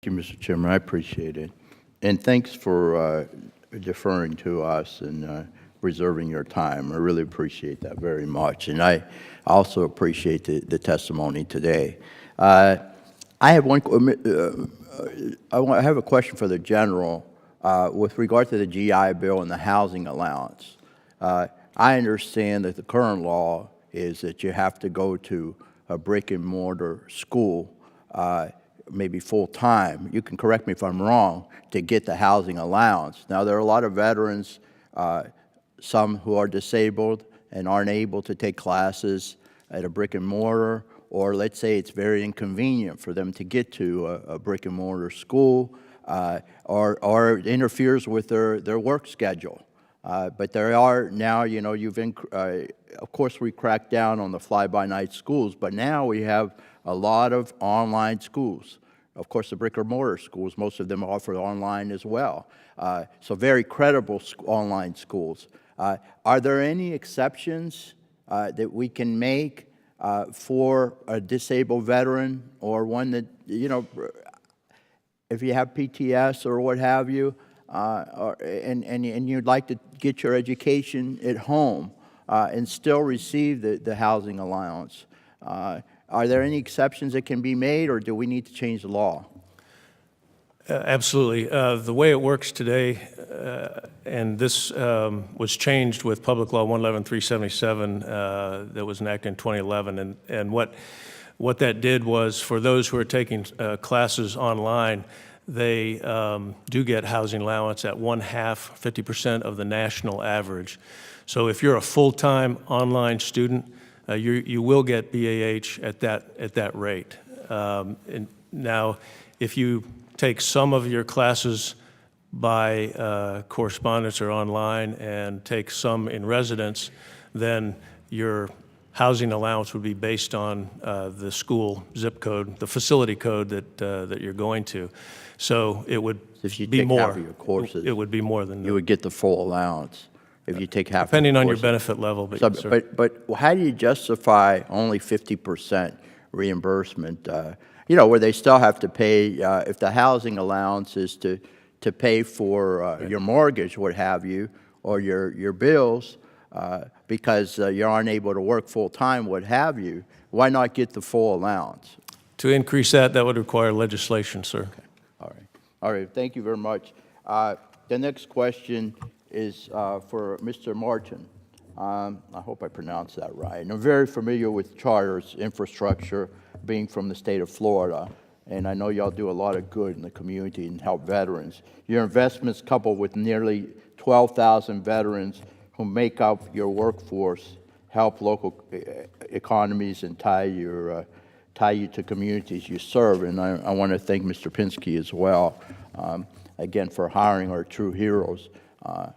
Thank you, Mr. Chairman. I appreciate it. And thanks for deferring to us and reserving your time. I really appreciate that very much. And I also appreciate the testimony today. I have I have a question for the general with regard to the GI Bill and the housing allowance. I understand that the current law is that you have to go to a brick and mortar school maybe full-time, you can correct me if I'm wrong, to get the housing allowance. Now, there are a lot of veterans, some who are disabled and aren't able to take classes at a brick and mortar, or let's say it's very inconvenient for them to get to a brick and mortar school, or it interferes with their work schedule. But there are now, you know, of course we cracked down on the fly-by-night schools, but now we have a lot of online schools. Of course, the brick and mortar schools, most of them offer online as well. So very credible online schools. Are there any exceptions that we can make for a disabled veteran, or one that, you know, if you have PTS or what have you, and you'd like to get your education at home and still receive the housing allowance? Are there any exceptions that can be made, or do we need to change the law? Absolutely. The way it works today, and this was changed with Public Law 111-377 that was enacted in 2011, and what that did was, for those who are taking classes online, they do get housing allowance at 50% of the national average. So if you're a full-time online student, you will get BAH at that rate. And now, if you take some of your classes by correspondence or online and take some in residence, then your housing allowance would be based on the school zip code, the facility code that you're going to. So it would if you be take more. Half of your courses, it would be more than you would get the full allowance. If you take half, depending of on the your benefit level, but, so, but how do you justify only 50% reimbursement? You know, where they still have to pay if the housing allowance is to pay for your mortgage, what have you, or your bills, because you aren't able to work full time, what have you. Why not get the full allowance? To increase that would require legislation, sir. Okay. All right. Thank you very much. The next question is for Mr. Martin. I hope I pronounced that right. And I'm very familiar with charters, infrastructure, being from the state of Florida, and I know y'all do a lot of good in the community and help veterans. Your investments, coupled with nearly 12,000 veterans who make up your workforce, help local economies and tie you to communities you serve. And I want to thank Mr. Pinsky as well, again, for hiring our true heroes.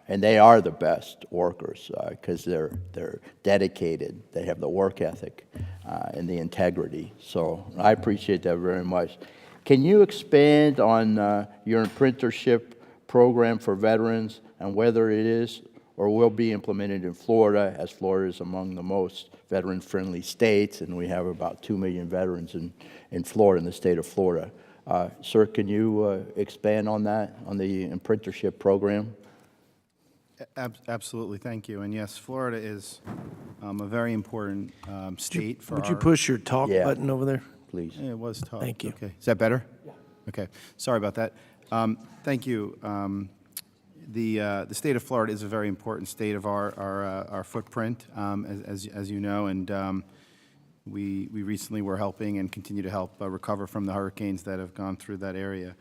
And they are the best workers because they're dedicated. They have the work ethic and the integrity. So I appreciate that very much. Can you expand on your apprenticeship program for veterans and whether it is or will be implemented in Florida, as Florida is among the most veteran-friendly states, and we have about 2 million veterans in Florida, in the state of Florida. Sir, can you expand on that, on the apprenticeship program? Absolutely, thank you. And yes, Florida is a very important state for Would you push your talk button over there? Please. Yeah, it was talk. Thank you. Okay, is that better? Yeah. Okay, sorry about that. Thank you. The state of Florida is a very important state of our footprint, as you know, and we recently were helping and continue to help recover from the hurricanes that have gone through that area.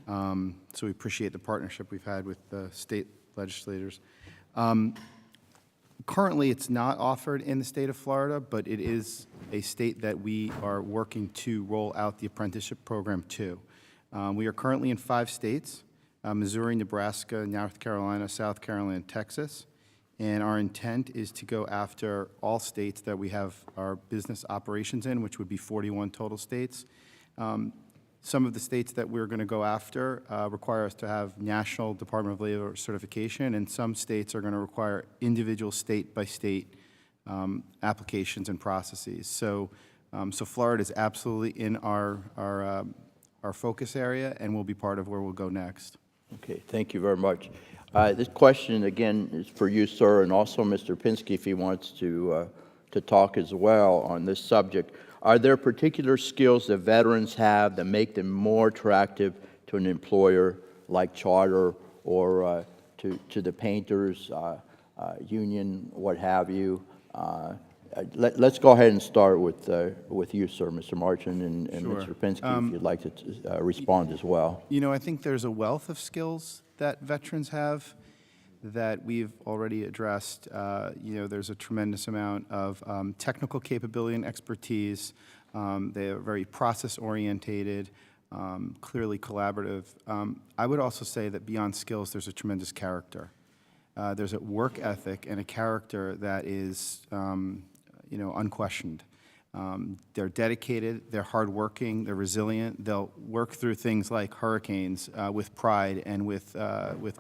So we appreciate the partnership we've had with the state legislators. Currently, it's not offered in the state of Florida, but it is a state that we are working to roll out the apprenticeship program to. We are currently in 5 states, Missouri, Nebraska, North Carolina, South Carolina, and Texas. And our intent is to go after all states that we have our business operations in, which would be 41 total states. Some of the states that we're going to go after require us to have National Department of Labor certification, and some states are going to require individual state-by-state applications and processes. So Florida is absolutely in our our focus area and will be part of where we'll go next. Okay, thank you very much. This question, again, is for you, sir, and also Mr. Pinsky, if he wants to talk as well on this subject. Are there particular skills that veterans have that make them more attractive to an employer like Charter or to the painters union, what have you? Let's go ahead and start with you, sir, Mr. Martin, and Sure. Mr. Pinsky, if you'd like to respond as well. You know, I think there's a wealth of skills that veterans have that we've already addressed. You know, there's a tremendous amount of technical capability and expertise. They are very process-orientated, clearly collaborative. I would also say that beyond skills, there's a tremendous character. There's a work ethic and a character that is, you know, unquestioned. They're dedicated, they're hardworking, they're resilient. They'll work through things like hurricanes with pride and with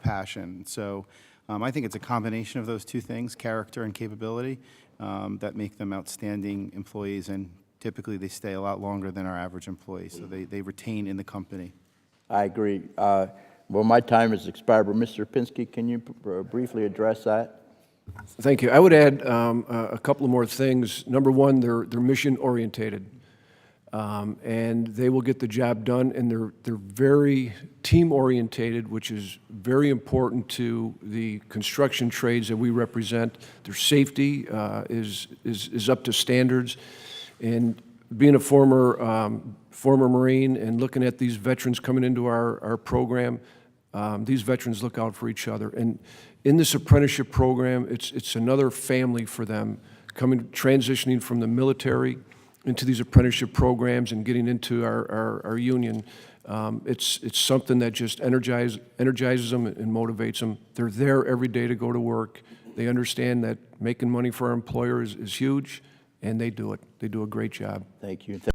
passion. So I think it's a combination of those two things, character and capability, that make them outstanding employees, and typically they stay a lot longer than our average employee, so they retain in the company. I agree. Well, my time has expired, but Mr. Pinsky, can you briefly address that? Thank you. I would add a couple of more things. Number one, they're mission orientated, and they will get the job done. And they're very team orientated, which is very important to the construction trades that we represent. Their safety is up to standards, and being a former Marine and looking at these veterans coming into our program, these veterans look out for each other. And in this apprenticeship program, it's another family for them, transitioning from the military into these apprenticeship programs and getting into our union. It's something that just energizes them and motivates them. They're there every day to go to work. They understand that making money for our employer is huge, and they do it. They do a great job. Thank you.